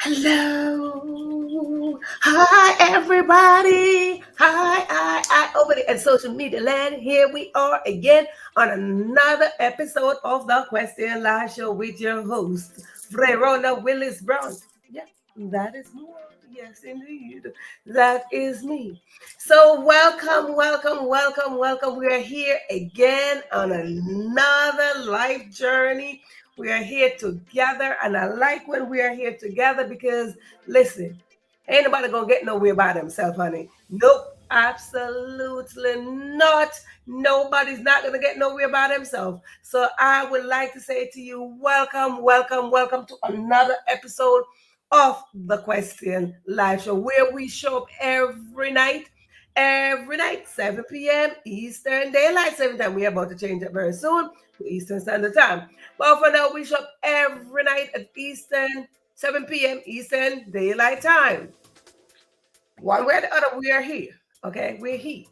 Hello. Hi, everybody. Hi, over there at social media land. Here we are again on another episode of the Question Live Show with your host, Verona Willis-Brown. Yeah, that is me. Yes, indeed. That is me. So, welcome. We are here again on another life journey. We are here together, and I like when we are here together because, listen, ain't nobody gonna get nowhere by themselves, honey. Nope, absolutely not. Nobody's not gonna get nowhere by themselves. So I would like to say to you, welcome to another episode of the Question Live Show, where we show up every night, 7 p.m. Eastern Daylight Saving Time. We're about to change it very soon to Eastern Standard Time. But for now, we show up every night at 7 p.m. Eastern Daylight Time. One way or the other, we are here. Okay, we're here.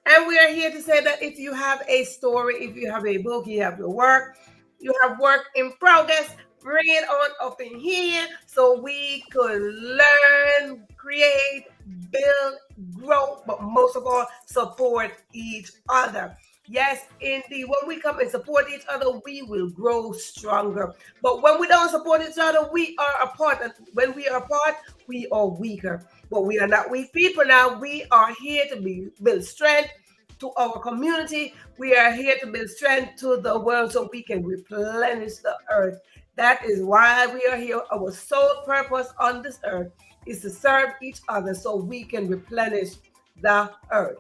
And we are here to say that if you have a story, if you have a book, you have your work, you have work in progress, bring it on up in here so we could learn, create, build, grow, but most of all, support each other. Yes, indeed. When we come and support each other, we will grow stronger. But when we don't support each other, we are apart. And when we are apart, we are weaker. But we are not weak people now. We are here to build strength to our community. We are here to build strength to the world so we can replenish the earth. That is why we are here. Our sole purpose on this earth is to serve each other so we can replenish the earth.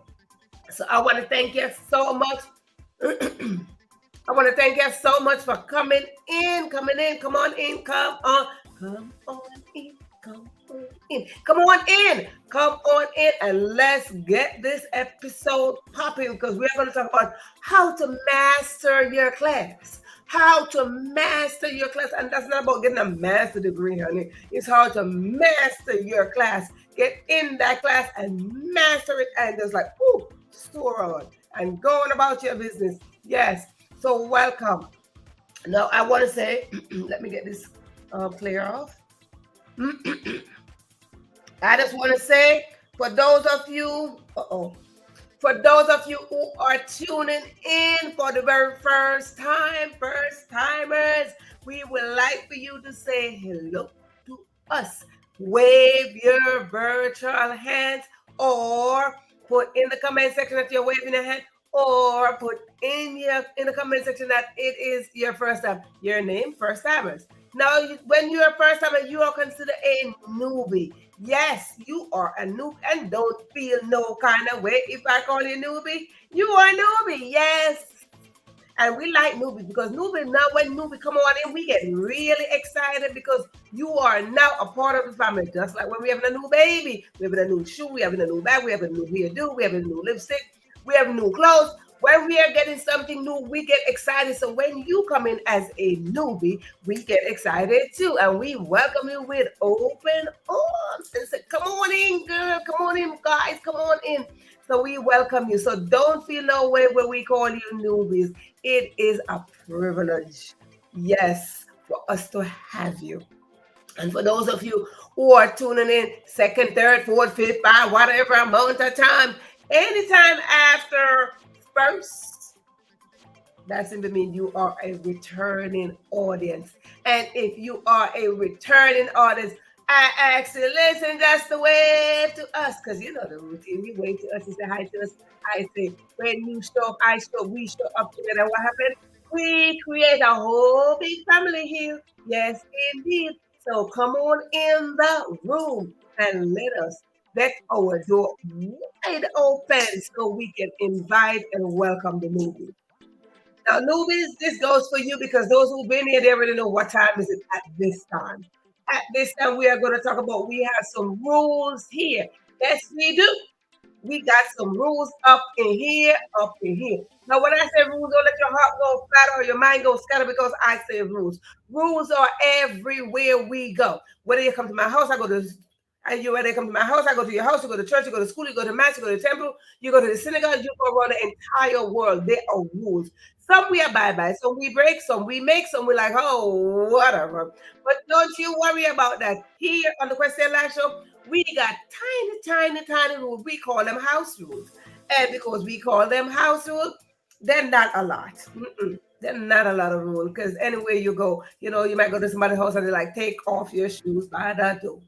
So I want to thank you so much. I want to thank you so much for coming in. Come on in, come on, come on in, come on in, come on in, come on in, and let's get this episode popping because we're going to talk about how to master your class. How to master your class. And that's not about getting a master degree, honey. It's how to master your class. Get in that class and master it and just like, ooh, soar on and go on about your business. Yes. So welcome. Now I want to say, let me get this clear off. I just want to say, for those of you, for those of you who are tuning in for the very first time, first timers, we would like for you to say hello to us. Wave your virtual hands or put in the comment section that you're waving your hand or put in the comment section that it is your first time. Your name, first timers. Now, when you're a first timer, you are considered a newbie. Yes, you are a noob and don't feel no kind of way if I call you newbie. You are a newbie, yes. And we like newbies because newbies, now when newbie come on in, we get really excited because you are now a part of the family. Just like when we have a new baby, we have a new shoe, we have a new bag, we have a new hairdo, we have a new lipstick, we have new clothes. When we are getting something new, we get excited. So when you come in as a newbie, we get excited too. And we welcome you with open arms and say, come on in, girl. Come on in, guys. Come on in. So we welcome you. So don't feel no way when we call you newbies. It is a privilege, yes, for us to have you. And for those of you who are tuning in second, third, fourth, fifth, five, whatever amount of time, anytime after first, that simply means you are a returning audience. And if you are a returning audience, I ask you, listen, just to wave to us, because you know the routine. You wave to us and say hi to us. I say, when you show up, I show up, we show up together. What happened? We create a whole big family here. Yes, indeed. So come on in the room and let our door wide open so we can invite and welcome the newbies. Now, newbies, this goes for you because those who've been here, they already know what time is it at this time. At this time, we are going to talk about, we have some rules here. Yes, we do. We got some rules up in here, up in here. Now, when I say rules, don't let your heart go flat or your mind go scatter because I say rules. Rules are everywhere we go. Whether you come to my house, I go to and you ready to come to my house? I go to your house, you go to church, you go to school, you go to mass, you go to temple, you go to the synagogue, you go around the entire world. There are rules. Some we abide by, some we break, some we make, some we like, oh, whatever. But don't you worry about that. Here on the Question Live Show, we got tiny rules. We call them house rules. And because we call them house rules, they're not a lot. They're not a lot of rules because anywhere you go, you know, you might go to somebody's house and they're like, take off your shoes by the door.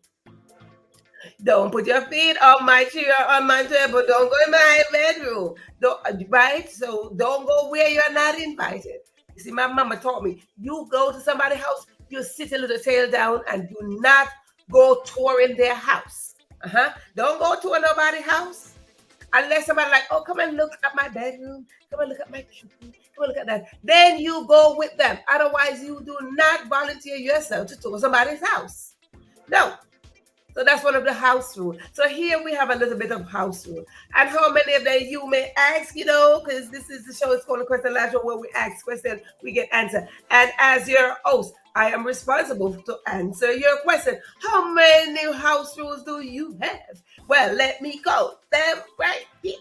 Don't put your feet on my chair, on my table. Don't go in my bedroom. Don't, right? So don't go where you're not invited. You see, my mama taught me, you go to somebody's house, you sit a little tail down and do not go touring their house. Don't go to nobody's house. Unless somebody like, oh, come and look at my bedroom. Come and look at my kitchen. Come and look at that. Then you go with them. Otherwise, you do not volunteer yourself to tour somebody's house. No. So that's one of the house rules. So here we have a little bit of house rule. And how many of them you may ask, you know, because this is the show, it's called the Question Live Show, where we ask questions, we get answer. And as your host, I am responsible to answer your question. How many house rules do you have? Well, let me count them right here.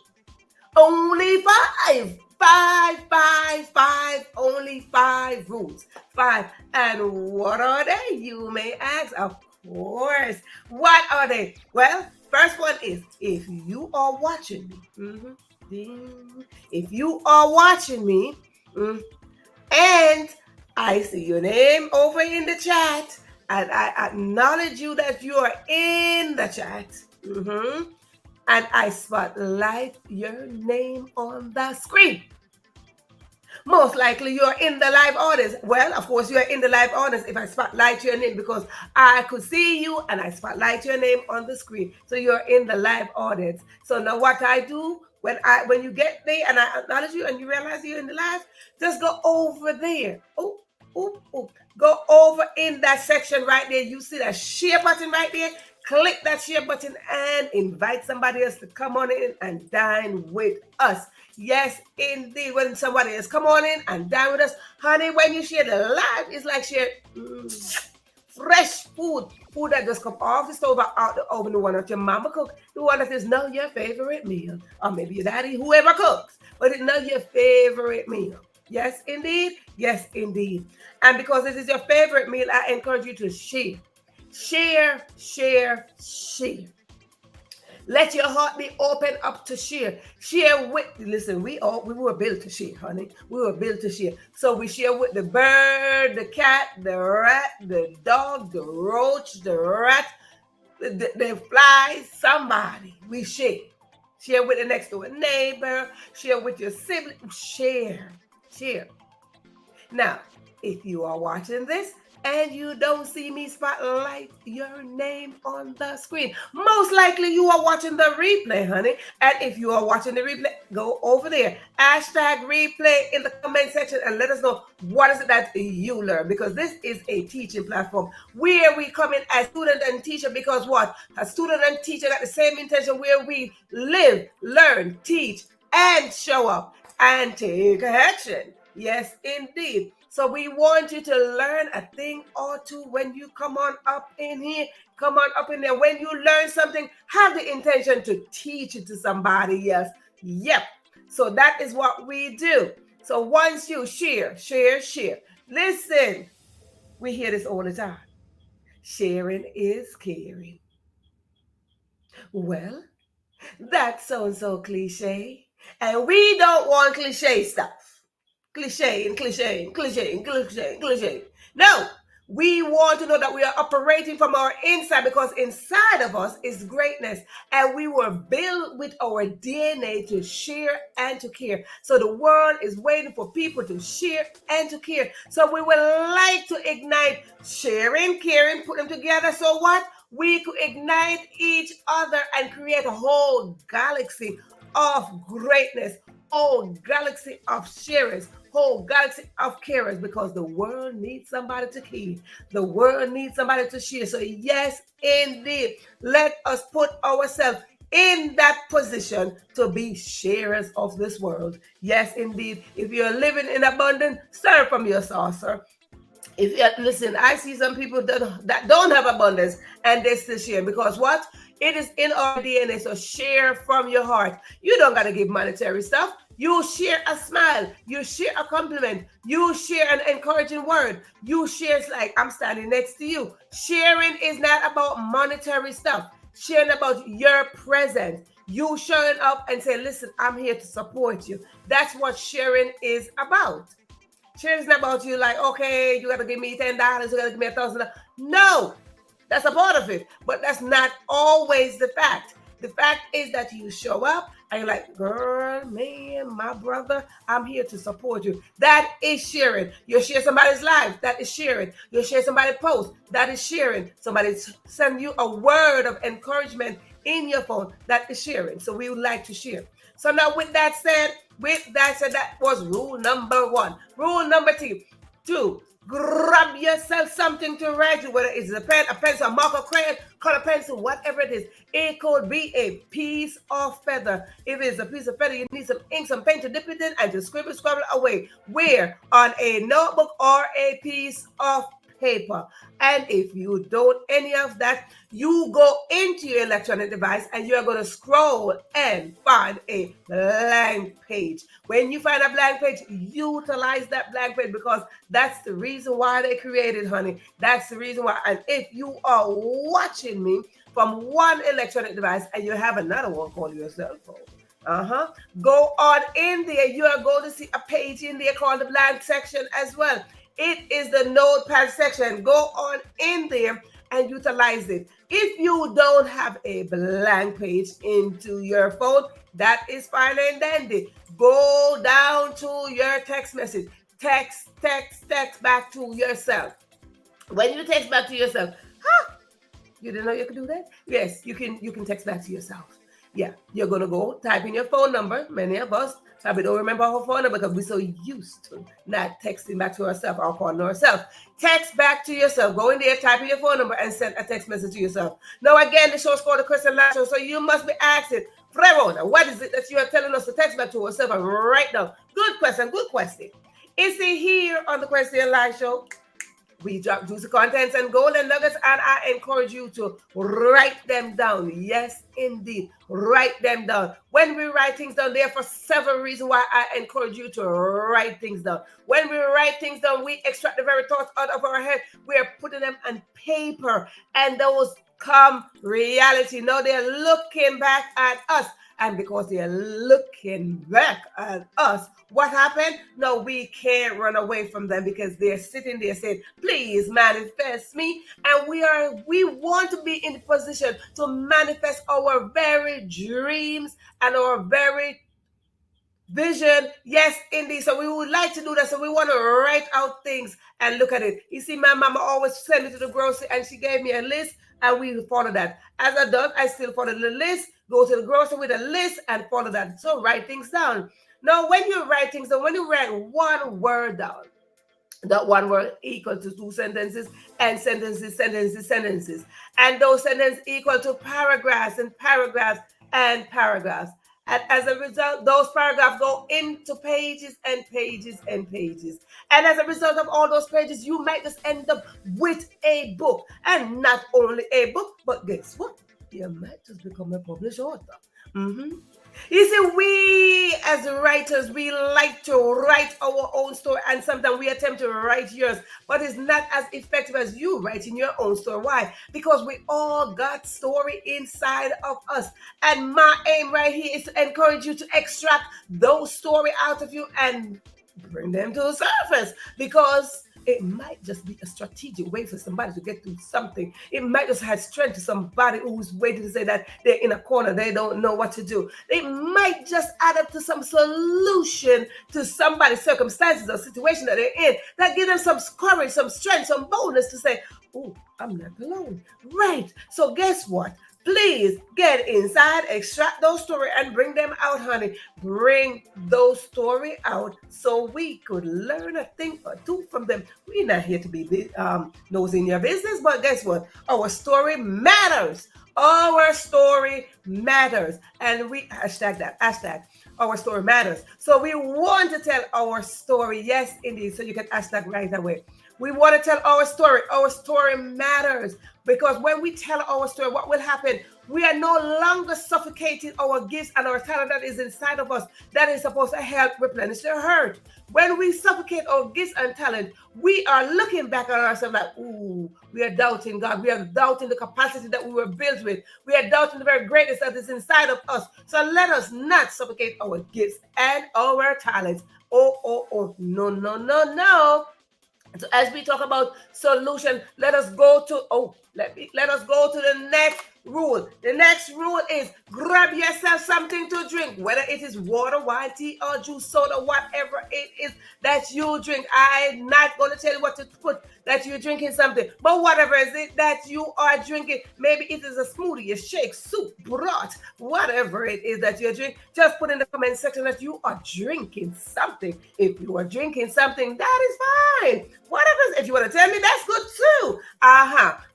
Only five. Five. Only five rules. Five. And what are they? You may ask. Of course. What are they? Well, first one is if you are watching me. If you are watching me, and I see your name over in the chat, and I acknowledge you that you are in the chat. And I spotlight your name on the screen. Most likely you're in the live audience. Well, of course, you're in the live audience if I spotlight your name because I could see you and I spotlight your name on the screen. So you're in the live audience. So now what I do when you get there and I acknowledge you and you realize you're in the live, just go over there. Go over in that section right there. You see that share button right there. Click that share button and invite somebody else to come on in and dine with us. Yes, indeed. When somebody else come on in and dine with us, honey, when you share the live, it's like share fresh food that just come off the stove or out the oven, the one that your mama cook, the one that is not your favorite meal, or maybe your daddy, whoever cooks, but it's not your favorite meal. Yes, indeed. Yes, indeed. And because this is your favorite meal, I encourage you to share. Share. Let your heart be open up to share. Share with, listen, we were built to share, honey. We were built to share. So we share with the bird, the cat, the rat, the dog, the roach, the rat, the fly, somebody. We share. Share with the next door neighbor. Share with your sibling. Share. Now, if you are watching this and you don't see me spotlight your name on the screen, most likely you are watching the replay, honey. And if you are watching the replay, go over there. #replay in the comment section and let us know what is it that you learn. Because this is a teaching platform where we come in as student and teacher because what? A student and teacher got the same intention where we live, learn, teach, and show up and take action. Yes, indeed. So we want you to learn a thing or two when you come on up in here. Come on up in there. When you learn something, have the intention to teach it to somebody else. Yep. So that is what we do. So once you share. Listen, we hear this all the time. Sharing is caring. Well, that sounds so cliche. And we don't want cliche stuff. Cliche. No, we want to know that we are operating from our inside because inside of us is greatness. And we were built with our DNA to share and to care. So the world is waiting for people to share and to care. So we would like to ignite sharing, caring, put them together. So what? We could ignite each other and create a whole galaxy of greatness, whole galaxy of sharers, whole galaxy of carers, because the world needs somebody to care. The world needs somebody to share. So yes, indeed, let us put ourselves in that position to be sharers of this world. Yes, indeed. If you're living in abundance, serve from your saucer. Listen, I see some people that don't have abundance and they still share because what? It is in our DNA. So share from your heart. You don't got to give monetary stuff. You share a smile. You share a compliment. You share an encouraging word. You share like I'm standing next to you. Sharing is not about monetary stuff. Sharing about your presence. You showing up and say, listen, I'm here to support you. That's what sharing is about. Sharing is not about you like, okay, you got to give me $10, you got to give me $1,000. No, that's a part of it. But that's not always the fact. The fact is that you show up and you're like, girl, man, my brother, I'm here to support you. That is sharing. You share somebody's life. That is sharing. You share somebody's post. That is sharing. Somebody send you a word of encouragement in your phone. That is sharing. So we would like to share. So now with that said, that was rule number 1. Rule number 2, grab yourself something to write with, whether it's a pen, a pencil, a marker, crayon, color pencil, whatever it is. It could be a piece of feather. If it's a piece of feather, you need some ink, some paint to dip it in and just scribble away. Where? On a notebook or a piece of paper. And if you don't any of that, you go into your electronic device and you're going to scroll and find a blank page. When you find a blank page, utilize that blank page, because that's the reason why they created, honey. That's the reason why. And if you are watching me from one electronic device and you have another one called your cell phone, go on in there. You are going to see a page in there called the blank section as well. It is the notepad section. Go on in there and utilize it. If you don't have a blank page into your phone, that is fine and dandy. Go down to your text message. Text back to yourself. When you text back to yourself, you didn't know you could do that? Yes, you can text back to yourself. Yeah, you're going to go type in your phone number. Many of us probably don't remember our phone number because we're so used to not texting back to ourselves or calling ourselves. Text back to yourself. Go in there, type in your phone number, and send a text message to yourself. Now, again, the show is called the Christian Life Show, so you must be asking, Verona, what is it that you are telling us to text back to ourselves right now? Good question, good question. Is it here on the Christian Life Show? We drop juicy contents and golden nuggets, and I encourage you to write them down. Yes, indeed. Write them down. When we write things down, there are for several reasons why I encourage you to write things down. When we write things down, we extract the very thoughts out of our head. We are putting them on paper, and those come reality. Now they're looking back at us. And because they're looking back at us, what happened? No, we can't run away from them because they're sitting there saying, please manifest me. And we want to be in the position to manifest our very dreams and our very vision. Yes, indeed. So we would like to do that. So we want to write out things and look at it. You see, my mama always sent me to the grocery and she gave me a list and we follow that. As a adult, I still follow the list, go to the grocery with a list and follow that. So write things down. Now, when you write things down, when you write one word down, that one word equal to two sentences and sentences. And those sentences equal to paragraphs and paragraphs and paragraphs. And as a result, those paragraphs go into pages and pages and pages. And as a result of all those pages, you might just end up with a book. And not only a book, but guess what? You might just become a published author. You see, we as writers, we like to write our own story, and sometimes we attempt to write yours, but it's not as effective as you writing your own story. Why? Because we all got story inside of us. And my aim right here is to encourage you to extract those story out of you and bring them to the surface, because it might just be a strategic way for somebody to get through something. It might just have strength to somebody who's waiting to say that they're in a corner, they don't know what to do. It might just add up to some solution to somebody's circumstances or situation that they're in, that give them some courage, some strength, some boldness to say, oh, I'm not alone. Right. So guess what? Please get inside, extract those stories, and bring them out, honey. Bring those stories out so we could learn a thing or two from them. We're not here to be nosy in your business, but guess what? Our story matters. Our story matters. And we hashtag that. Hashtag our story matters. So we want to tell our story. Yes, indeed. So you can hashtag right away. We want to tell our story. Our story matters, because when we tell our story, what will happen? We are no longer suffocating our gifts and our talent that is inside of us, that is supposed to help replenish the hurt. When we suffocate our gifts and talent, we are looking back at ourselves like, ooh, we are doubting God. We are doubting the capacity that we were built with. We are doubting the very greatness that is inside of us. So let us not suffocate our gifts and our talents. Oh, no. So as we talk about solution, let us go to the next rule. The next rule is grab yourself something to drink, whether it is water, wine, tea, or juice, soda, whatever it is that you drink. I'm not going to tell you what to put that you're drinking something, but whatever is it that you are drinking, maybe it is a smoothie, a shake, soup, broth, whatever it is that you're drinking, just put in the comment section that you are drinking something. If you are drinking something, that is fine. Whatever, if you want to tell me, that's good too.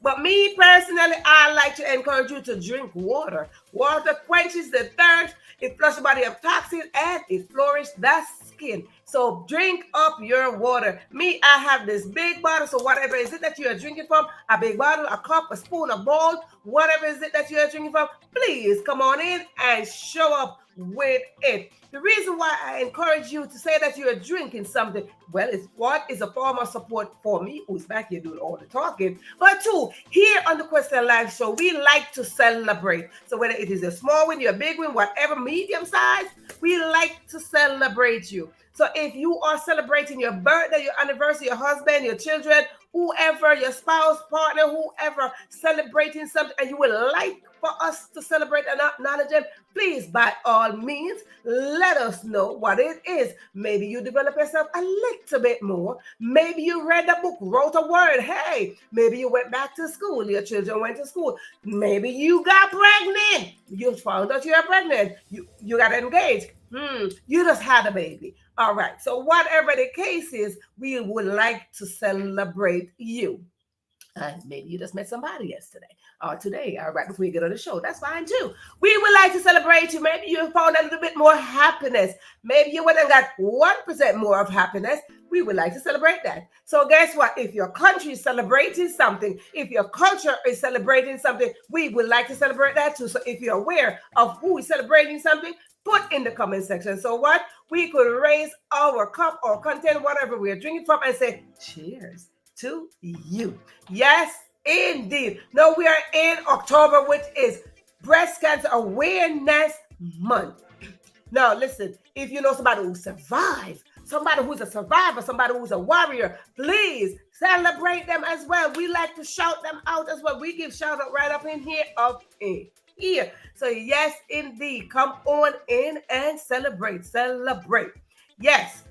But me personally, I like to encourage you to drink water. Water quenches the thirst, it flushes the body of toxins, and it flourishes the skin. So drink up your water. Me, I have this big bottle. So whatever is it that you are drinking from, a big bottle, a cup, a spoon, a bowl, whatever is it that you are drinking from, please come on in and show up with it. The reason why I encourage you to say that you are drinking something, well, it's what is a form of support for me, who's back here doing all the talking. But two, here on the Question Live Show, we like to celebrate. So whether it is a small win, you're a big win, whatever, medium size, we like to celebrate you. So if you are celebrating your birthday, your anniversary, your husband, your children, whoever, your spouse, partner, whoever, celebrating something, and you would like for us to celebrate and acknowledge them, please, by all means, let us know what it is. Maybe you develop yourself a little bit more. Maybe you read a book, wrote a word. Hey, maybe you went back to school. Your children went to school. Maybe you got pregnant. You found out you're pregnant. You got engaged. You just had a baby. All right. So whatever the case is, we would like to celebrate you. Maybe you just met somebody yesterday or today or right before you get on the show. That's fine too. We would like to celebrate you. Maybe you found a little bit more happiness. Maybe you went and got 1% more of happiness. We would like to celebrate that. So guess what? If your country is celebrating something, if your culture is celebrating something, we would like to celebrate that too. So if you're aware of who is celebrating something, put in the comment section. So what? We could raise our cup or contain whatever we are drinking from and say, cheers to you. Yes, indeed. Now we are in October, which is Breast Cancer Awareness Month. Now listen, if you know somebody who survived, somebody who's a survivor, somebody who's a warrior, please celebrate them as well. We like to shout them out as well. We give shout out right up in here, here. So yes, indeed, come on in and celebrate. Yes.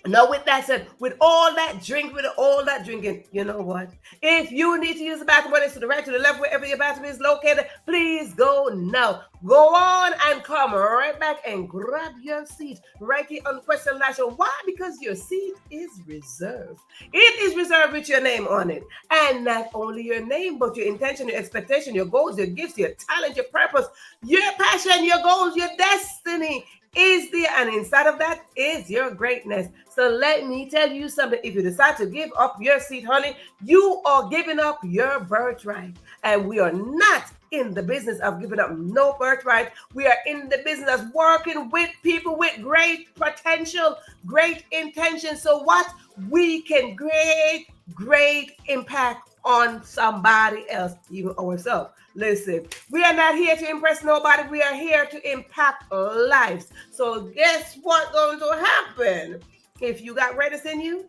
Now, with that said, with all that drinking, you know what? If you need to use the bathroom, whether it's to the right, to the left, wherever your bathroom is located, please go now. Go on and come right back and grab your seat right here on Question Live Show. Why? Because your seat is reserved. It is reserved with your name on it. And not only your name, but your intention, your expectation, your goals, your gifts, your talent, your purpose, your passion, your goals, your destiny is there, and inside of that is your greatness. So let me tell you something. If you decide to give up your seat, honey, you are giving up your birthright. And we are not in the business of giving up no birthright. We are in the business of working with people with great potential, great intention. So what? We can great impact on somebody else, even ourselves. Listen, we are not here to impress nobody. We are here to impact lives. So guess what's going to happen? If you got greatness in you,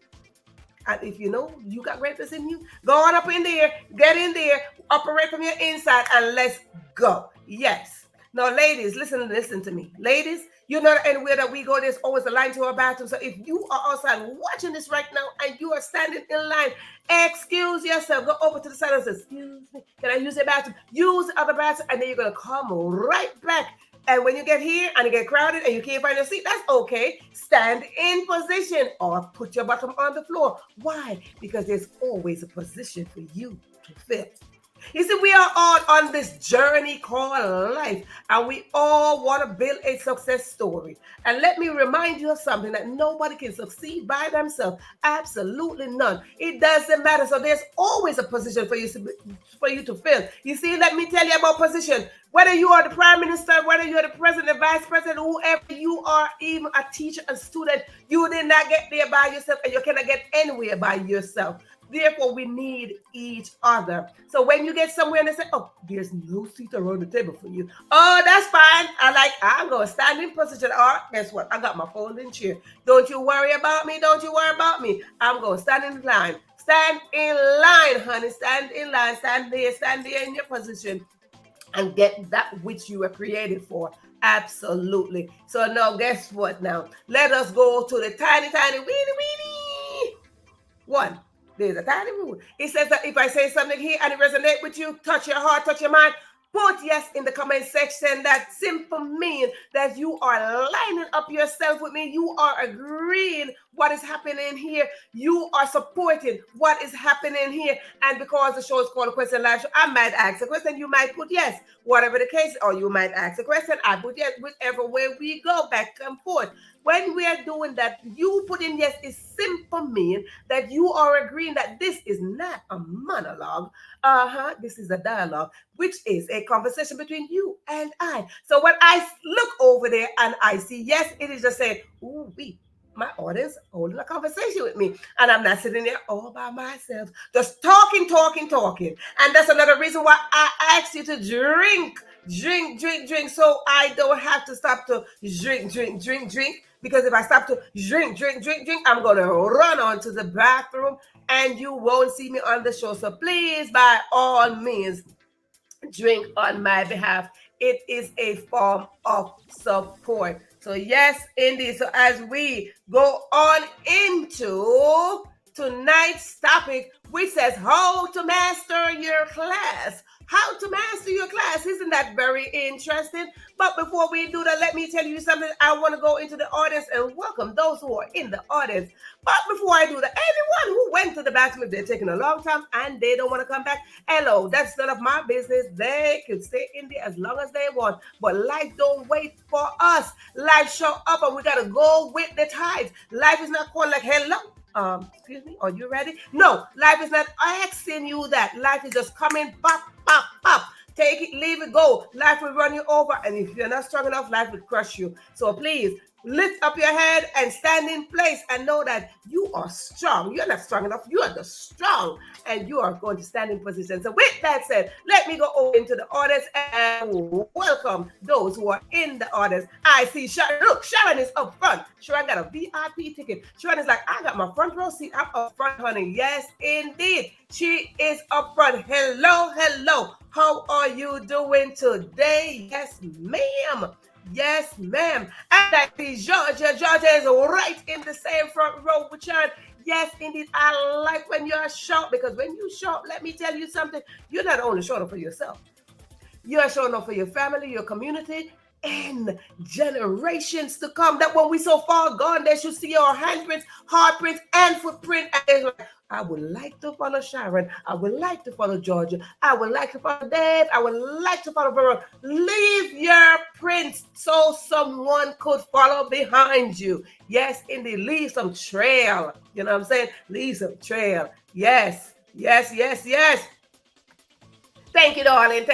and if you know you got greatness in you, go on up in there, get in there, operate from your inside, and let's go. Yes. Now, ladies, listen to me. Ladies, you know anywhere that we go, there's always a line to our bathroom. So if you are outside watching this right now and you are standing in line, excuse yourself. Go over to the side and say, excuse me, can I use the bathroom? Use the other bathroom, and then you're going to come right back. And when you get here and you get crowded and you can't find your seat, that's okay. Stand in position or put your bottom on the floor. Why? Because there's always a position for you to fill. You see, we are all on this journey called life, and we all want to build a success story. And let me remind you of something, that nobody can succeed by themselves. Absolutely none. It doesn't matter. So there's always a position for you to fill. You see, let me tell you about position. Whether you are the prime minister, whether you're the president, the vice president, whoever you are, even a teacher, a student, you did not get there by yourself, and you cannot get anywhere by yourself. Therefore, we need each other. So when you get somewhere and they say, oh, there's no seat around the table for you. Oh, that's fine. I'm going to stand in position. Or guess what? I got my folding chair. Don't you worry about me. Don't you worry about me. I'm going to stand in line. Stand in line, honey. Stand in line. Stand there in your position and get that which you were created for. Absolutely. So now, guess what now? Let us go to the tiny, weeny one. There's a tiny rule. It says that if I say something here and it resonates with you, touch your heart, touch your mind, Put yes in the comment section. That simple mean that you are lining up yourself with me. You are agreeing what is happening here. You are supporting what is happening here. And because the show is called a Question Live Show, I might ask a question. You might put yes, whatever the case, or you might ask a question. I put yes, whichever way we go, back and forth. When we are doing that, you put in yes is simple mean that you are agreeing that this is not a monologue. This is a dialogue, which is a conversation between you and I. So when I look over there and I see yes, it is just saying, ooh, my audience holding a conversation with me. And I'm not sitting there all by myself, just talking. And that's another reason why I asked you to drink, so I don't have to stop to drink. Because if I stop to drink, I'm going to run on to the bathroom and you won't see me on the show. So please, by all means, drink on my behalf. It is a form of support. So yes, indeed. So as we go on into tonight's topic, which says how to master your class. How to master your class. Isn't that very interesting? But before we do that, let me tell you something. I want to go into the audience and welcome those who are in the audience. But before I do that, anyone who went to the bathroom, if they're taking a long time and they don't want to come back, hello, that's none of my business. They can stay in there as long as they want. But life don't wait for us. Life show up and we got to go with the tides. Life is not calling like, hello. Excuse me, are you ready? No, life is not asking you that. Life is just coming, pop. Take it, leave it, go. Life will run you over. And if you're not strong enough, life will crush you. So please, lift up your head and stand in place and know that you are strong. You're not strong enough. You are the strong. And you are going to stand in position. So with that said, let me go over into the audience and welcome those who are in the audience. I see Sharon. Look, Sharon is up front. Sharon got a VIP ticket. Sharon is like, I got my front row seat. I'm up front, honey. Yes, indeed. She is up front. Hello. How are you doing today? Yes, ma'am. Yes, ma'am. And I see Georgia. Georgia is right in the same front row with Sharon. Yes, indeed. I like when you're short, because when you short, let me tell you something. You're not only showing up for yourself. You're showing up for your family, your community, and generations to come. That when we so far gone, they should see your handprints, heartprints, and footprint. And like, I would like to follow Sharon. I would like to follow Georgia. I would like to follow Dave. I would like to follow Verona. Leave your prints so someone could follow behind you. Yes, indeed. Leave some trail. You know what I'm saying? Leave some trail. Yes. Thank you, darling.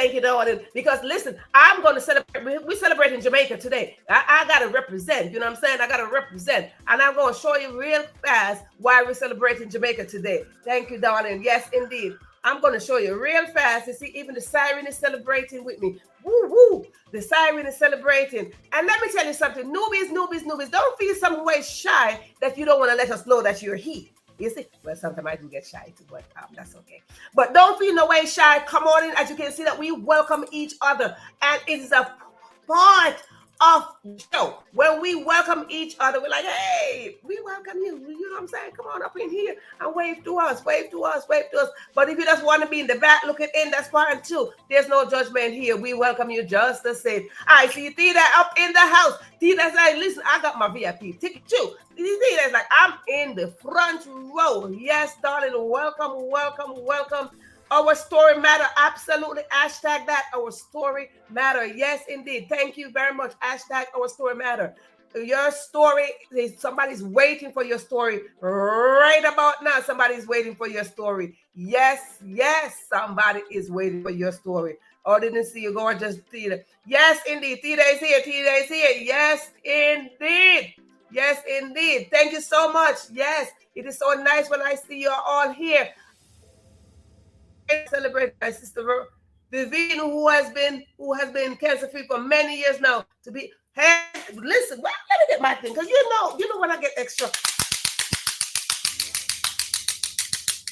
Because listen, I'm going to celebrate. We celebrate in Jamaica today. I got to represent. You know what I'm saying? I got to represent. And I'm going to show you real fast why we celebrate in Jamaica today. Thank you, darling. Yes, indeed. I'm going to show you real fast. You see, even the siren is celebrating with me. Woo. The siren is celebrating. And let me tell you something. Newbies. Don't feel some way shy that you don't want to let us know that you're here. You see, well, sometimes I do get shy too, but that's okay. But don't feel no way shy. Come on in. As you can see, that we welcome each other, and it is a part of the show. When we welcome each other, we're like, hey, we welcome you. You know what I'm saying? Come on up in here and wave to us. But if you just want to be in the back looking in, that's fine too. There's no judgment here. We welcome you just the same. I see Tita up in the house. Tita's like, listen, I got my VIP ticket too. Tita's like, I'm in the front row. Yes, darling. Welcome. Our story matter. Absolutely. Hashtag that. Our story matter. Yes, indeed. Thank you very much. Hashtag our story matter. Your story, somebody's waiting for your story right about now. Somebody's waiting for your story. Yes, somebody is waiting for your story. Oh, didn't see you, gorgeous Tita. Yes, indeed. Tita is here. Yes, indeed. Thank you so much. Yes, it is so nice when I see you all here. Celebrate my sister Vivian, who has been cancer free for many years now. To be, hey, listen, well, let me get my thing, because you know when I get extra.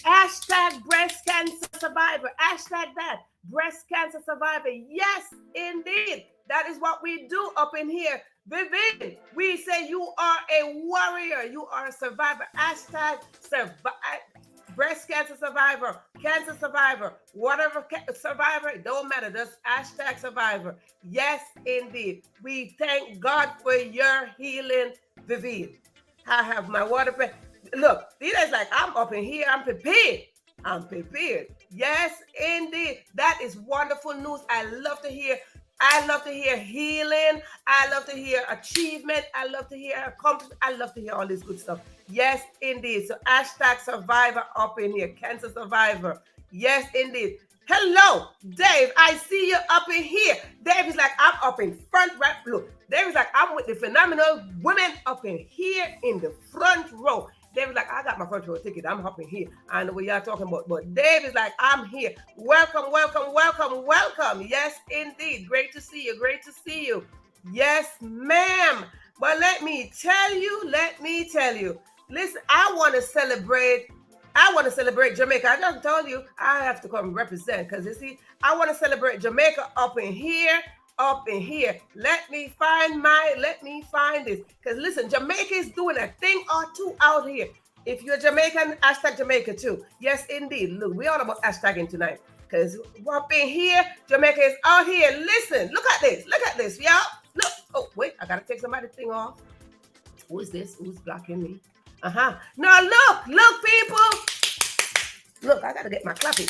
Hashtag breast cancer survivor. Hashtag that. Breast cancer survivor. Yes, indeed. That is what we do up in here. Vivian, we say you are a warrior. You are a survivor. Hashtag survive. breast cancer survivor, whatever survivor, it don't matter. Just hashtag survivor. Yes, indeed. We thank God for your healing, Vivian. I have my water. Look, Dita's like, I'm up in here. I'm prepared. I'm prepared. Yes, indeed. That is wonderful news. I love to hear healing. I love to hear achievement. I love to hear accomplishment. I love to hear all this good stuff. Yes, indeed. So hashtag survivor up in here. Cancer survivor. Yes, indeed. Hello, Dave. I see you up in here. Dave is like, I'm up in front right. Look, Dave is like, I'm with the phenomenal women up in here in the front row. Dave is like, I got my front row ticket. I'm up in here. I know what y'all talking about. But Dave is like, I'm here. Welcome, welcome, welcome, welcome. Yes, indeed. Great to see you. Great to see you. Yes, ma'am. But let me tell you. Listen, I want to celebrate Jamaica. I just told you I have to come represent because you see, I want to celebrate Jamaica up in here. Let me find this. Because listen, Jamaica is doing a thing or two out here. If you're Jamaican, hashtag Jamaica too. Yes, indeed. Look, we're all about hashtagging tonight. Because up in here, Jamaica is out here. Listen, look at this, y'all. Look. Oh, wait, I gotta take somebody's thing off. Who is this? Who's blocking me? No, look, people. Look, I gotta get my clappy.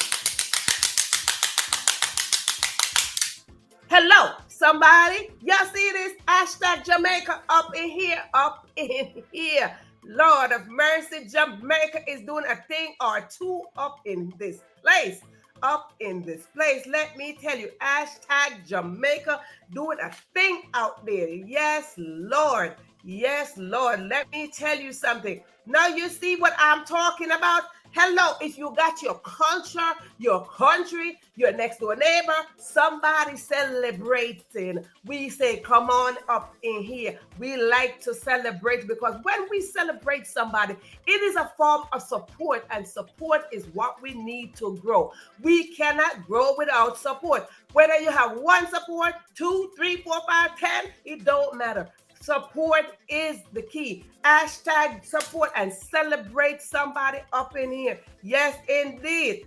Hello, somebody. Y'all see this? Hashtag Jamaica up in here. Lord of mercy, Jamaica is doing a thing or two up in this place. Let me tell you, hashtag Jamaica doing a thing out there. Yes, Lord. Let me tell you something. Now you see what I'm talking about? Hello, if you got your culture, your country, your next door neighbor, somebody celebrating, we say, come on up in here. We like to celebrate because when we celebrate somebody, it is a form of support, and support is what we need to grow. We cannot grow without support. Whether you have one support, 2, 3, 4, 5, 10, it don't matter. Support is the key. Hashtag support and celebrate somebody up in here. Yes, indeed.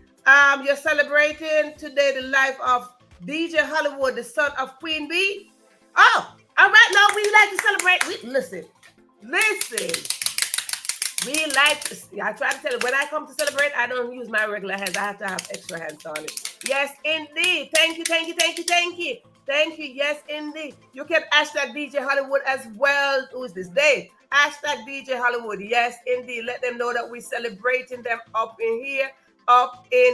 You're celebrating today the life of DJ Hollywood, the son of Queen Bee. Oh, all right. Now we like to celebrate. Listen. We like to, I try to tell you, when I come to celebrate, I don't use my regular hands. I have to have extra hands on it. Yes, indeed. Thank you. Thank you. Yes, indeed. You can hashtag DJ Hollywood as well. Who is this? Dave. Hashtag DJ Hollywood. Yes, indeed. Let them know that we're celebrating them up in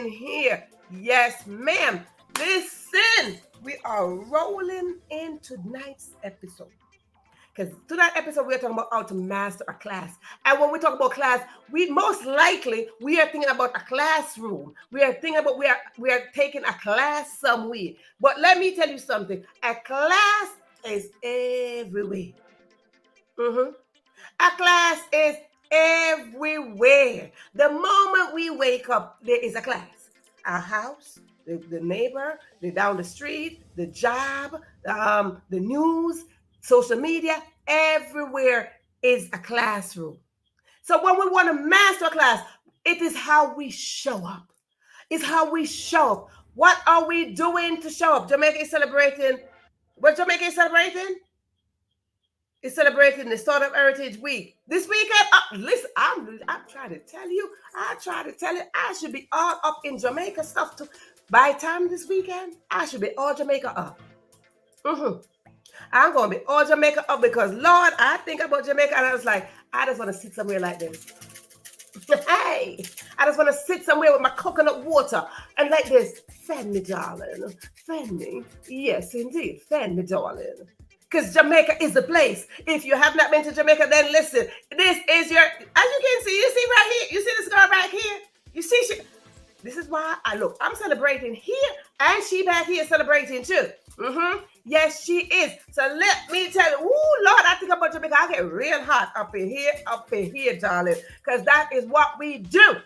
here. Yes, ma'am. Listen, we are rolling into tonight's episode. Because tonight's episode, we're talking about how to master a class. And when we talk about class, we are thinking about a classroom. We are thinking about we are taking a class somewhere. But let me tell you something. A class is everywhere. A class is everywhere. The moment we wake up, there is a class. Our house, the neighbor, the down the street, the job, the news, social media, everywhere is a classroom. So when we want to master a class, it is how we show up. It's how we show up. What are we doing to show up? Jamaica is celebrating. What Jamaica is celebrating? It's celebrating the Startup Heritage Week. This weekend, listen, I'm trying to tell you. I should be all up in Jamaica stuff too. By the time this weekend, I should be all Jamaica up. I'm going to be all Jamaica up because, Lord, I think about Jamaica and I was like, I just want to sit somewhere like this. Hey, I just want to sit somewhere with my coconut water and like this. Fan me, darling. Fan me. Yes, indeed. Fan me, darling. Because Jamaica is the place. If you have not been to Jamaica, then listen. This is your, as you can see, you see right here. You see this girl right here? You see, this is why I'm celebrating here and she back here celebrating too. Yes, she is. So let me tell you, Lord, I think about Jamaica. I get real hot up in here, darling, because that is what we do.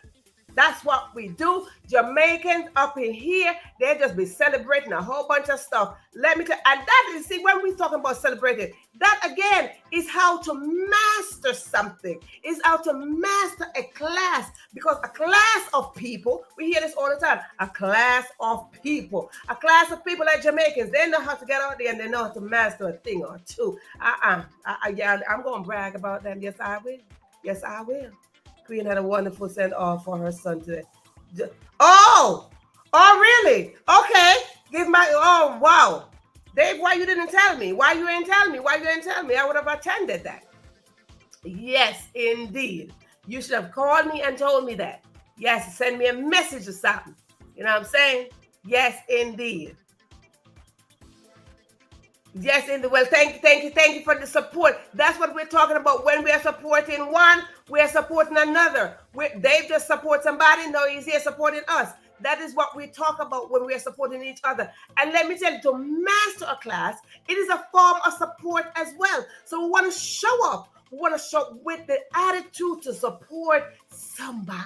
That's what we do. Jamaicans up in here, they just be celebrating a whole bunch of stuff. Let me tell you, and that is, see, when we're talking about celebrating, that again is how to master something, is how to master a class, because a class of people, we hear this all the time, a class of people like Jamaicans, they know how to get out there and they know how to master a thing or two. Yeah, I'm going to brag about them. Yes, I will. Yes, I will. Queen had a wonderful send off for her son today. Oh, really? Okay. Oh, wow. Dave, why you didn't tell me? Why you didn't tell me? I would have attended that. Yes, indeed. You should have called me and told me that. Yes, send me a message or something. You know what I'm saying? Yes, indeed. Yes, indeed. Well, thank you for the support. That's what we're talking about. When we are supporting one, we are supporting another. Dave just supports somebody. No, he's here supporting us. That is what we talk about when we are supporting each other. And let me tell you, to master a class, it is a form of support as well. So we want to show up. We want to show up with the attitude to support somebody,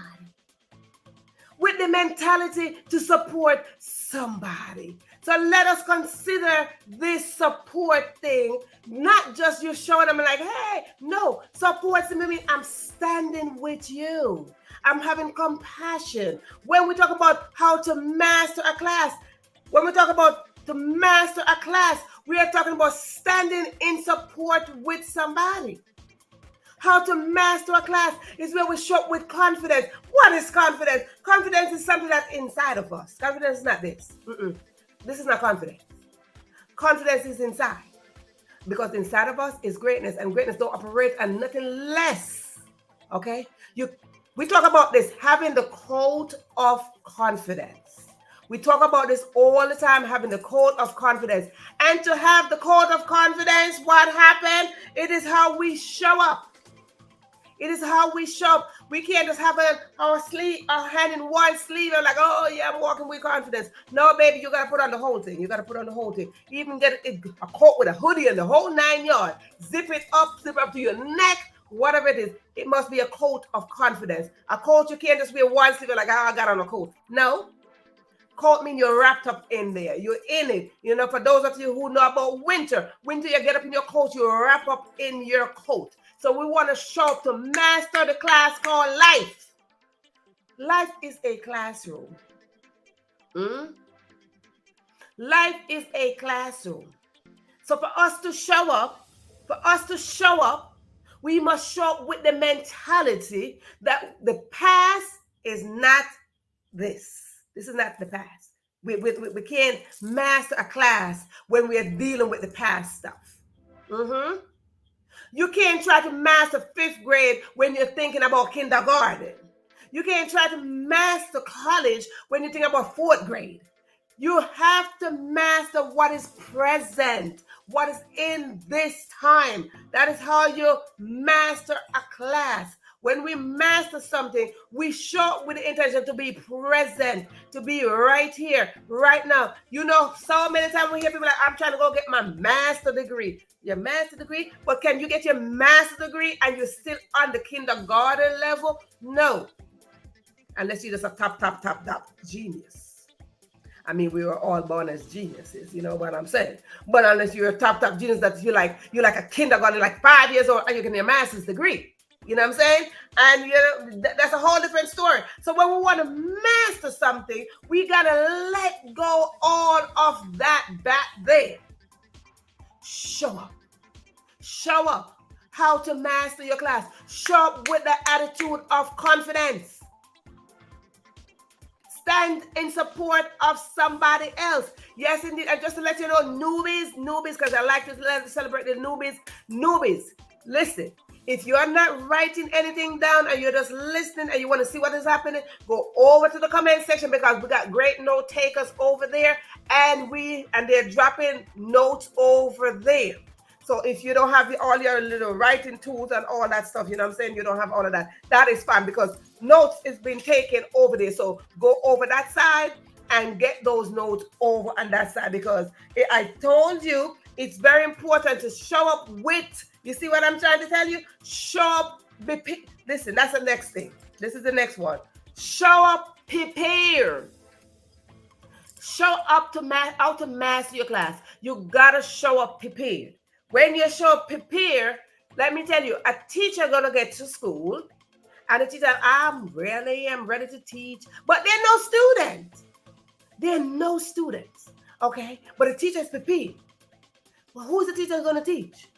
with the mentality to support somebody. So let us consider this support thing, not just you showing them like, hey, no, support means I'm standing with you. I'm having compassion. When we talk about how to master a class, we are talking about standing in support with somebody. How to master a class is where we show up with confidence. What is confidence? Confidence is something that's inside of us. Confidence is not this. This is not confidence. Confidence is inside. Because inside of us is greatness, and greatness don't operate on nothing less. Okay? We talk about this, having the code of confidence. We talk about this all the time, having the code of confidence. And to have the code of confidence, what happened? It is how we show up. It is how we show up. We can't just have our hand in one sleeve and like, oh yeah, I'm walking with confidence. No, baby, you gotta put on the whole thing. Even get a coat with a hoodie and the whole 9 yards. Zip it up to your neck, whatever it is. It must be a coat of confidence. A coat, you can't just wear one sleeve like, I got on a coat. No. Coat means you're wrapped up in there. You're in it. You know, for those of you who know about winter, you get up in your coat, you wrap up in your coat. So we want to show up to master the class called life. Life is a classroom. Life is a classroom. So for us to show up, we must show up with the mentality that the past is not this. This is not the past. We can't master a class when we are dealing with the past stuff. You can't try to master 5th grade when you're thinking about kindergarten. You can't try to master college when you think about 4th grade. You have to master what is present, what is in this time. That is how you master a class. When we master something, we show up with the intention to be present, to be right here, right now. You know, so many times we hear people like, I'm trying to go get my master degree. Your master degree? But can you get your master degree and you're still on the kindergarten level? No. Unless you're just a top genius. I mean, we were all born as geniuses, you know what I'm saying? But unless you're a top genius that you're like a kindergarten, like 5 years old, and you get your master's degree. You know what I'm saying? And you know, that's a whole different story. So when we want to master something, we got to let go all of that back there. Show up. Show up. How to master your class. Show up with the attitude of confidence. Stand in support of somebody else. Yes, indeed. And just to let you know, newbies, because I like to celebrate the newbies. Listen. If you're not writing anything down and you're just listening and you want to see what is happening, go over to the comment section because we got great note takers over there and they're dropping notes over there. So if you don't have all your little writing tools and all that stuff, you know what I'm saying? You don't have all of that. That is fine because notes is being taken over there. So go over that side and get those notes over on that side because I told you it's very important to show up with. You see what I'm trying to tell you? Show up. Listen, that's the next thing. This is the next one. Show up prepared. Show up to how to master your class. You gotta show up prepared. When you show up prepared, let me tell you, a teacher gonna get to school, and the teacher, I'm ready to teach, but there are no students. There are no students, okay? But the teacher is prepared. Well, who's the teacher gonna teach?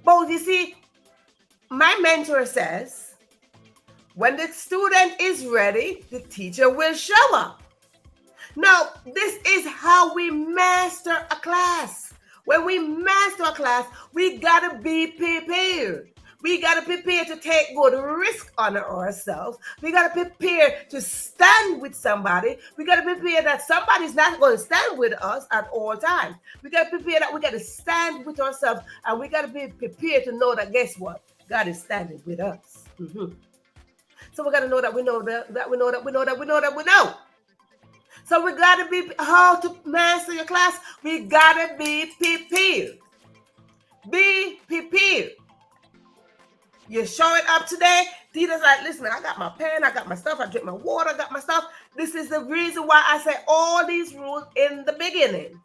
But you see, my mentor says, when the student is ready, the teacher will show up. Now, this is how we master a class. When we master a class, we gotta be prepared. We gotta prepare to take good risk on ourselves. We gotta prepare to stand with somebody. We gotta prepare that somebody's not going to stand with us at all times. We gotta prepare that we gotta stand with ourselves, and we gotta be prepared to know that, guess what? God is standing with us. So we gotta know that we know that we know. So we gotta be, how to master your class, we gotta be prepared. Be prepared. You show it up today. Tita's like, listen, I got my pen, I got my stuff, I drink my water, I got my stuff. This is the reason why I say all these rules in the beginning.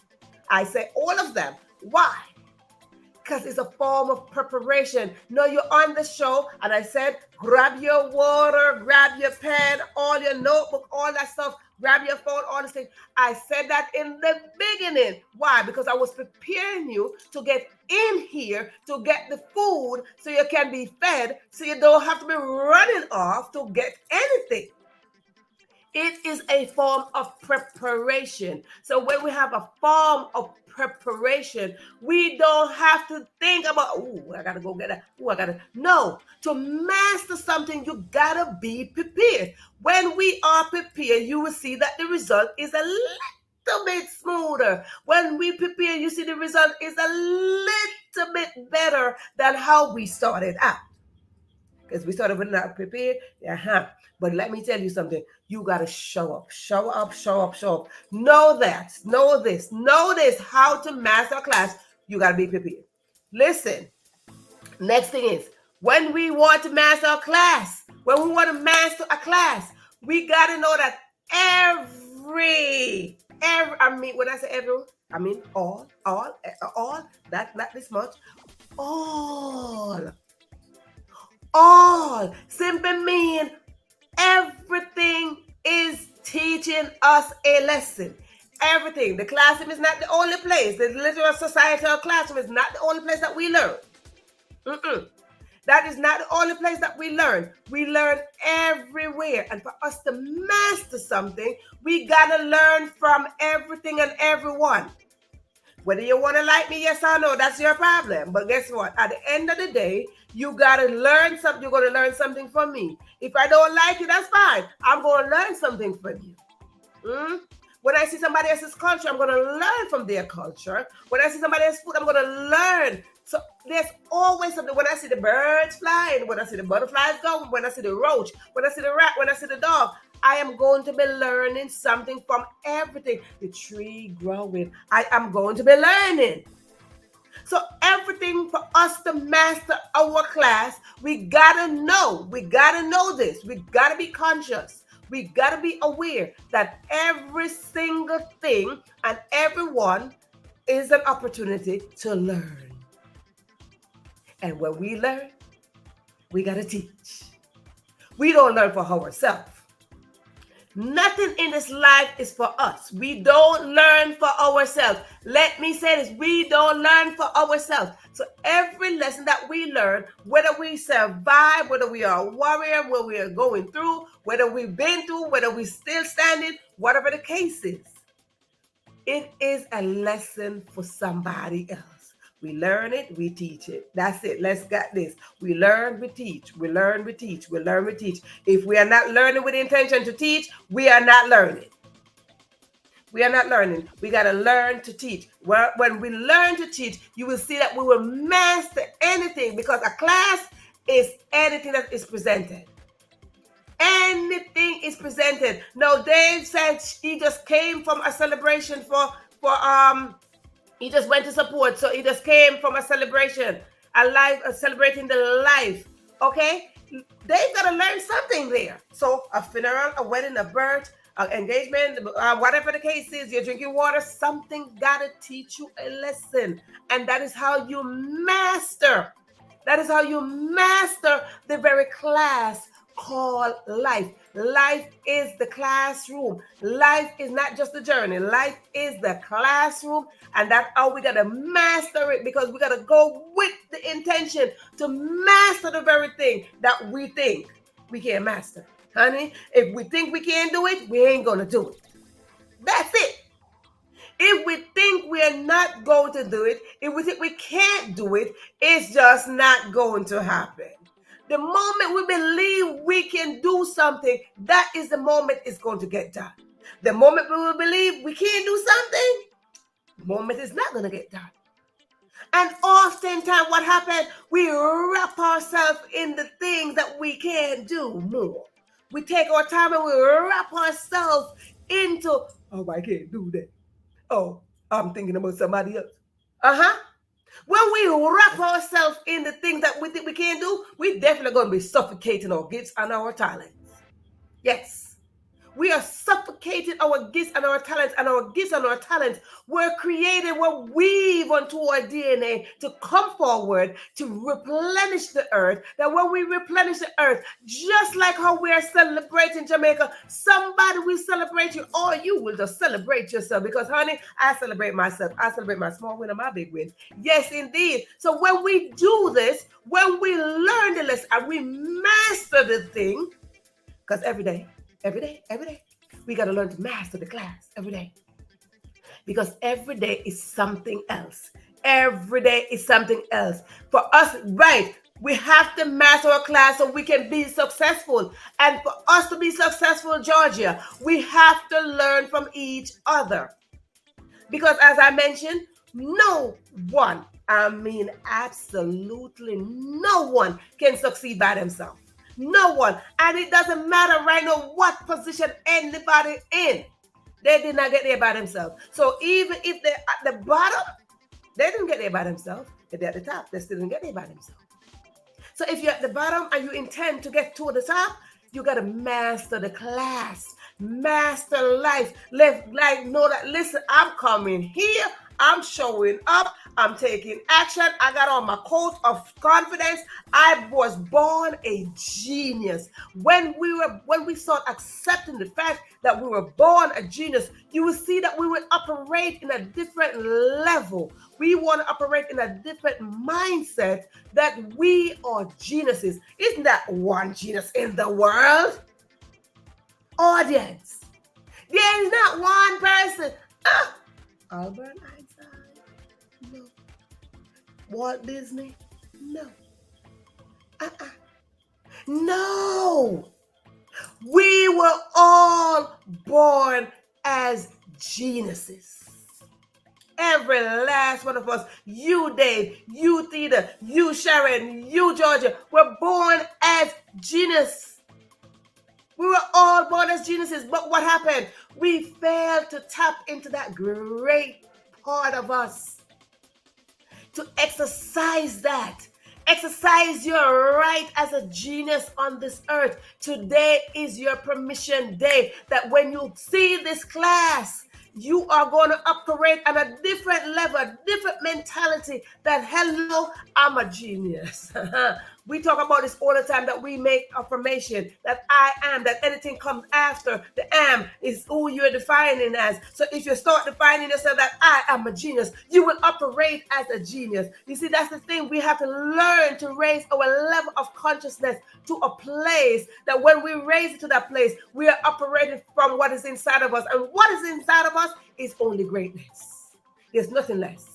I say all of them. Why? Because it's a form of preparation. No, you're on the show, and I said, grab your water, grab your pen, all your notebook, all that stuff, grab your phone, all this thing. I said that in the beginning. Why? Because I was preparing you to get in here, to get the food, so you can be fed, so you don't have to be running off to get anything. It is a form of preparation. So when we have a form of preparation, we don't have to think about, oh, I gotta go get that. Oh, I gotta. No, to master something, you gotta be prepared. When we are prepared, you will see that the result is a little bit smoother. When we prepare, you see the result is a little bit better than how we started out. Because we started with not prepared. But let me tell you something. You got to show up. Show up, show up, show up. Know that. Know this. Know this. How to master a class. You got to be prepared. Listen. Next thing is, when we want to master a class, when we want to master a class, we got to know that every, I mean, when I say every, I mean all, not this much, all simply mean everything is teaching us a lesson. Everything. The classroom is not the only place. The literal societal classroom is not the only place that we learn. That is not the only place that we learn. We learn everywhere. And for us to master something, we got to learn from everything and everyone. Whether you want to like me, yes or no, that's your problem. But guess what? At the end of the day, you got to learn something. You're going to learn something from me. If I don't like you, that's fine. I'm going to learn something from you. When I see somebody else's culture, I'm going to learn from their culture. When I see somebody else's food, I'm going to learn. So there's always something. When I see the birds flying, when I see the butterflies go, when I see the roach, when I see the rat, when I see the dog, I am going to be learning something from everything. The tree growing, I am going to be learning. So everything for us to master our class, we got to know. We got to know this. We got to be conscious. We got to be aware that every single thing and everyone is an opportunity to learn. And when we learn, we got to teach. We don't learn for ourselves. Nothing in this life is for us. We don't learn for ourselves. Let me say this. We don't learn for ourselves. So every lesson that we learn, whether we survive, whether we are a warrior, whether we are going through, whether we've been through, whether we're still standing, whatever the case is, it is a lesson for somebody else. We learn it, we teach it. That's it. Let's get this. We learn, we teach. We learn, we teach. We learn, we teach. If we are not learning with the intention to teach, we are not learning. We are not learning. We got to learn to teach. When we learn to teach, you will see that we will master anything, because a class is anything that is presented. Anything is presented. Now, Dave said he just came from a celebration he just went to support. So he just came from a celebration, celebrating the life. Okay? they've got to learn something there. So a funeral, a wedding, a birth, an engagement, whatever the case is, you're drinking water, something got to teach you a lesson. And that is how you master. That is how you master the very class called life. Life is the classroom. Life is not just the journey. Life is the classroom. And that's how we got to master it, because we got to go with the intention to master the very thing that we think we can't master. Honey, if we think we can't do it, we ain't going to do it. That's it. If we think we're not going to do it, if we think we can't do it, it's just not going to happen. The moment we believe we can do something, that is the moment it's going to get done. The moment we will believe we can't do something, the moment it's not going to get done. And oftentimes what happens, we wrap ourselves in the things that we can't do more. We take our time and we wrap ourselves into, oh, I can't do that. Oh, I'm thinking about somebody else. When we wrap ourselves in the things that we think we can't do, we're definitely going to be suffocating our gifts and our talents. Yes. We are suffocating our gifts and our talents, and our gifts and our talents were created, were weaved onto our DNA to come forward to replenish the earth. That when we replenish the earth, just like how we are celebrating Jamaica, somebody will celebrate you, or you will just celebrate yourself. Because, honey, I celebrate myself. I celebrate my small win and my big win. Yes, indeed. So when we do this, when we learn the lesson and we master the thing, because every day, we got to learn to master the class every day. Because every day is something else. Every day is something else. For us, right, we have to master our class so we can be successful. And for us to be successful, Georgia, we have to learn from each other. Because as I mentioned, no one, I mean absolutely no one can succeed by themselves. No one. And it doesn't matter right now what position anybody in. They did not get there by themselves. So even if they're at the bottom, they didn't get there by themselves. If they're at the top, they still didn't get there by themselves. So if you're at the bottom and you intend to get to the top, you got to master the class. Master life. Like know that, listen, I'm coming here. I'm showing up. I'm taking action. I got on my coat of confidence. I was born a genius. When we start accepting the fact that we were born a genius, you will see that we will operate in a different level. We want to operate in a different mindset that we are geniuses. Isn't that one genius in the world? Audience. There is not one person. Albert Einstein? No. Walt Disney? No. No. We were all born as geniuses. Every last one of us, you Dave, you Theda, you Sharon, you Georgia, were born as geniuses. We were all born as geniuses, but what happened? We failed to tap into that great part of us. To exercise that. Exercise your right as a genius on this earth. Today is your permission day that when you see this class, you are going to operate on a different level, a different mentality that, hello, I'm a genius. We talk about this all the time, that we make affirmation, that I am, that anything comes after the am is who you're defining as. So if you start defining yourself that I am a genius, you will operate as a genius. You see, that's the thing. We have to learn to raise our level of consciousness to a place that when we raise it to that place, we are operating from what is inside of us. And what is inside of us is only greatness. There's nothing less.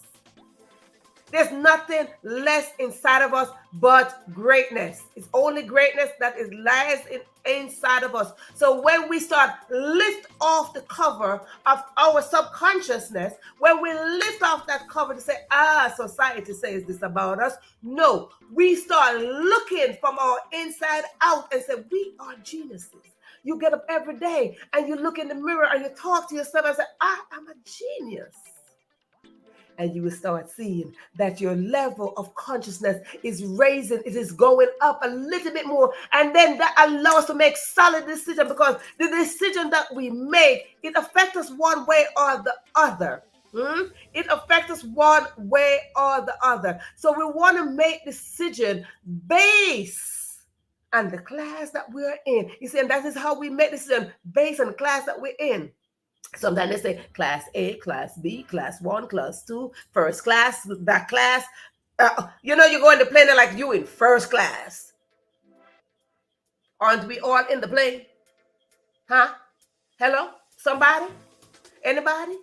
There's nothing less inside of us but greatness. It's only greatness that lies inside of us. So when we start lift off the cover of our subconsciousness, when we lift off that cover to say, society says this about us. No, we start looking from our inside out and say, we are geniuses. You get up every day and you look in the mirror and you talk to yourself and say, I am a genius. And you will start seeing that your level of consciousness is raising, it is going up a little bit more. And then that allows us to make solid decisions, because the decision that we make, it affects us one way or the other. It affects us one way or the other. So we want to make decision based on the class that we are in. You see, and that is how we make decision, based on the class that we're in. Sometimes they say class A, class B, class 1, class 2, first class, that class. You go in the plane, they're like, you in first class. Aren't we all in the plane? Huh? Hello? Somebody? Anybody?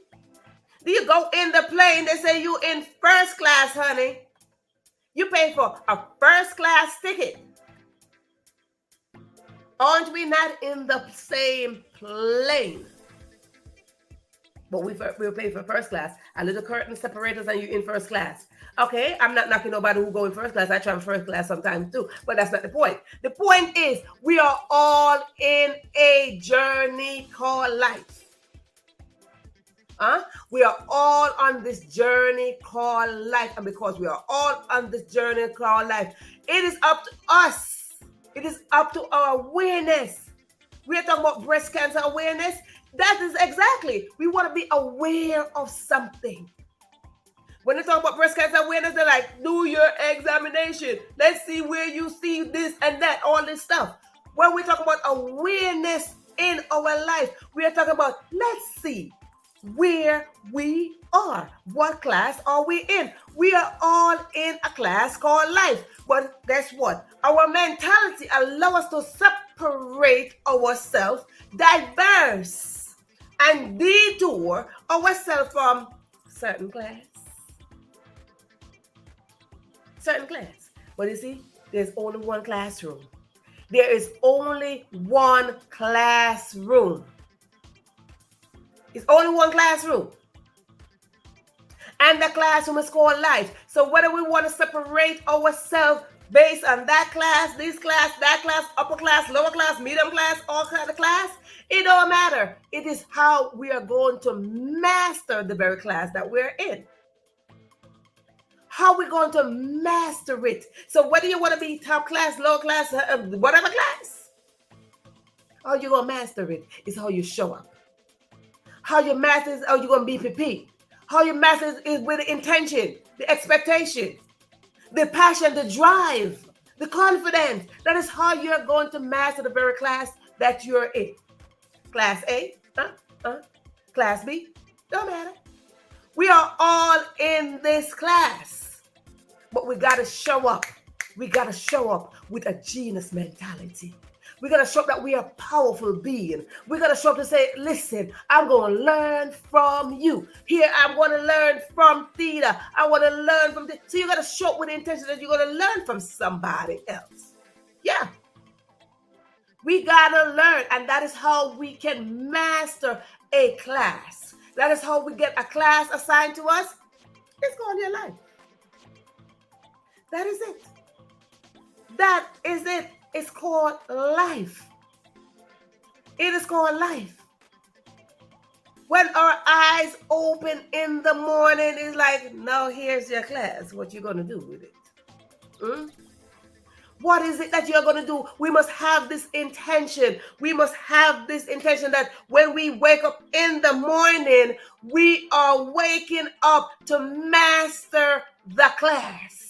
Do you go in the plane, they say you in first class, honey. You pay for a first class ticket. Aren't we not in the same plane? But we'll pay for first class. A little curtain separates us and you in first class. Okay, I'm not knocking nobody who go in first class. I travel first class sometimes too, but that's not the point. The point is, we are all in a journey called life. We are all on this journey called life. And because we are all on this journey called life, it is up to us. It is up to our awareness. We are talking about breast cancer awareness. That is exactly. We want to be aware of something. When they talk about breast cancer awareness, they're like, do your examination. Let's see where you see this and that, all this stuff. When we talk about awareness in our life, we are talking about, let's see where we are. What class are we in? We are all in a class called life. But guess what? Our mentality allows us to separate ourselves, diverse, and detour ourselves from certain class. Certain class. But you see, there's only one classroom. There is only one classroom. It's only one classroom. And the classroom is called life. So whether we want to separate ourselves based on that class, this class, that class, upper class, lower class, medium class, all kind of class, it don't matter. It is how we are going to master the very class that we're in. How we're going to master it. So whether you want to be top class, low class, whatever class, how you're going to master it is how you show up. How you master is how you're going to be PP. How you master is with the intention, the expectation, the passion, the drive, the confidence. That is how you're going to master the very class that you're in. Class A, class B, don't matter. We are all in this class, but we got to show up. We got to show up with a genius mentality. We got to show up that we are powerful being. We got to show up to say, listen, I'm going to learn from you. Here, I'm going to learn from Theta. I want to learn from this. So you got to show up with the intention that you're going to learn from somebody else. Yeah. We got to learn. And that is how we can master a class. That is how we get a class assigned to us. It's called your life. That is it. That is it. It's called life. It is called life. When our eyes open in the morning, it's like, now here's your class. What you going to do with it? What is it that you're going to do? We must have this intention. We must have this intention that when we wake up in the morning, we are waking up to master the class.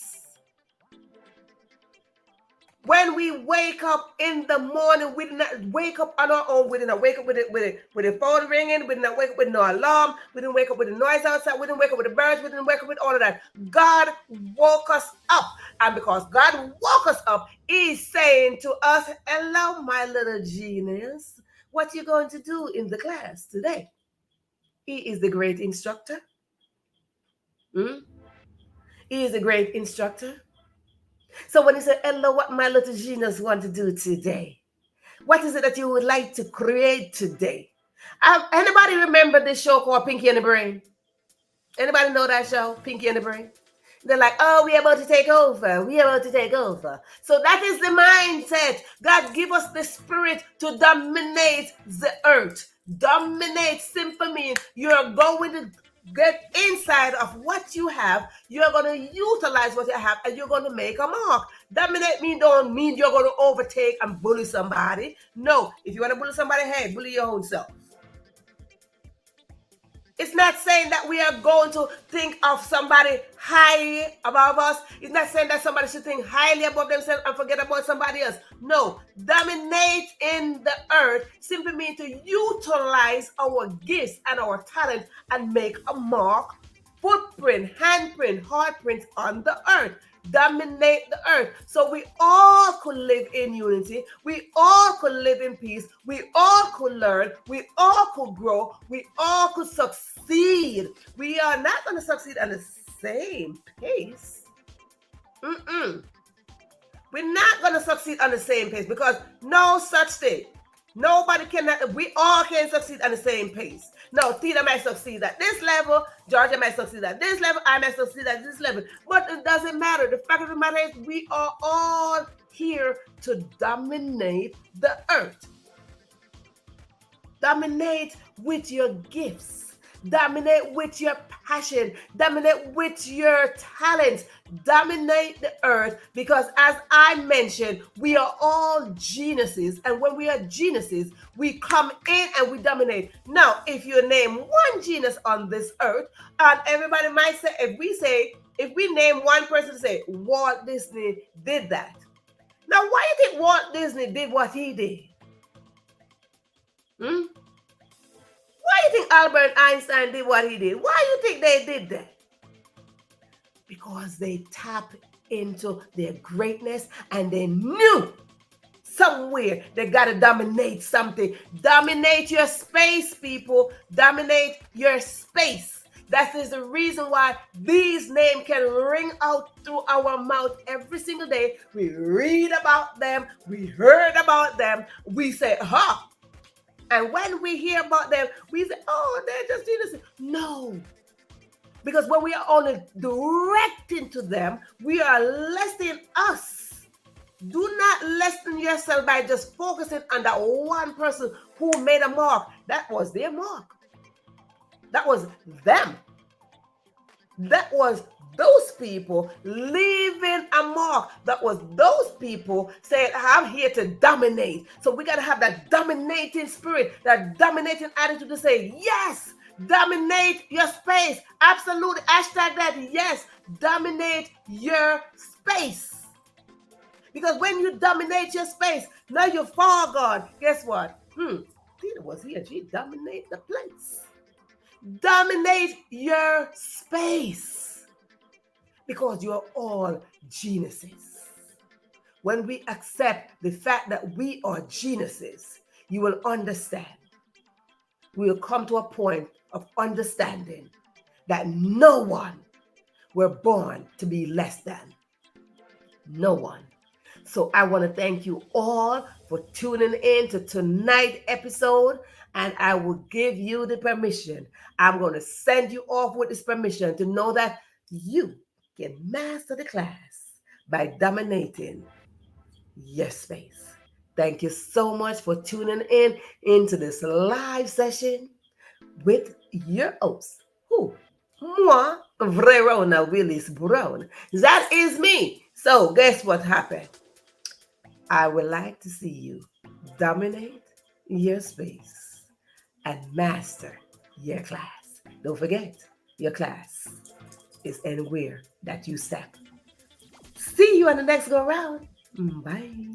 When we wake up in the morning, we did not wake up on our own. We did not wake up with the phone ringing. We did not wake up with no alarm. We didn't wake up with the noise outside. We didn't wake up with the birds. We didn't wake up with all of that. God woke us up. And because God woke us up, He's saying to us, hello, my little genius. What are you going to do in the class today? He is the great instructor. He is a great instructor. So when he said, hello, what my little genius want to do today? What is it that you would like to create today? Anybody remember this show called Pinky and the Brain? Anybody know that show, Pinky and the Brain? They're like, oh, we're about to take over. We're about to take over. So that is the mindset. God give us the spirit to dominate the earth. Dominate simply means you're going to get inside of what you have, you're going to utilize what you have and you're going to make a mark. Dominate don't mean you're going to overtake and bully somebody. No, if you want to bully somebody, hey, bully your own self. It's not saying that we are going to think of somebody highly above us. It's not saying that somebody should think highly above themselves and forget about somebody else. No, dominate in the earth simply means to utilize our gifts and our talents and make a mark, footprint, handprint, heartprint on the earth. Dominate the earth. So we all could live in unity. We all could live in peace. We all could learn. We all could grow. We all could succeed. We are not going to succeed at the same pace. We're not going to succeed on the same pace because no such thing. Nobody can, we all can succeed on the same pace. No, Tina might succeed at this level, Georgia might succeed at this level, I might succeed at this level. But it doesn't matter. The fact of the matter is we are all here to dominate the earth. Dominate with your gifts. Dominate with your passion. Dominate with your talents. Dominate the earth because, as I mentioned, we are all geniuses. And when we are geniuses, we come in and we dominate. Now, if you name one genius on this earth, and everybody might say, if we name one person to say, Walt Disney did that. Now, why do you think Walt Disney did what he did? Why do you think Albert Einstein did what he did? Why do you think they did that? Because they tapped into their greatness and they knew somewhere they got to dominate something. Dominate your space, people. Dominate your space. That is the reason why these names can ring out through our mouth every single day. We read about them. We heard about them. We say, ha. And when we hear about them, we say, oh, they're just geniuses. No. Because when we are only directing to them, we are lessening us. Do not lessen yourself by just focusing on that one person who made a mark. That was their mark. That was them. That was those people leaving a mark. That was those people saying, I'm here to dominate. So we got to have that dominating spirit, that dominating attitude to say, yes, dominate your space. Absolutely. Hashtag that. Yes, dominate your space. Because when you dominate your space, now you're far gone. Guess what? Tina was here. She dominated the place. Dominate your space. Because you're all geniuses. When we accept the fact that we are geniuses, you will understand. We will come to a point of understanding that no one were born to be less than. No one. So I want to thank you all for tuning in to tonight's episode, and I will give you the permission. I'm going to send you off with this permission to know that you can master the class by dominating your space. Thank you so much for tuning in into this live session with your host, moi, Verona Willis-Brown. That is me. So guess what happened? I would like to see you dominate your space and master your class. Don't forget, your class is anywhere that you step. See you on the next go round. Bye.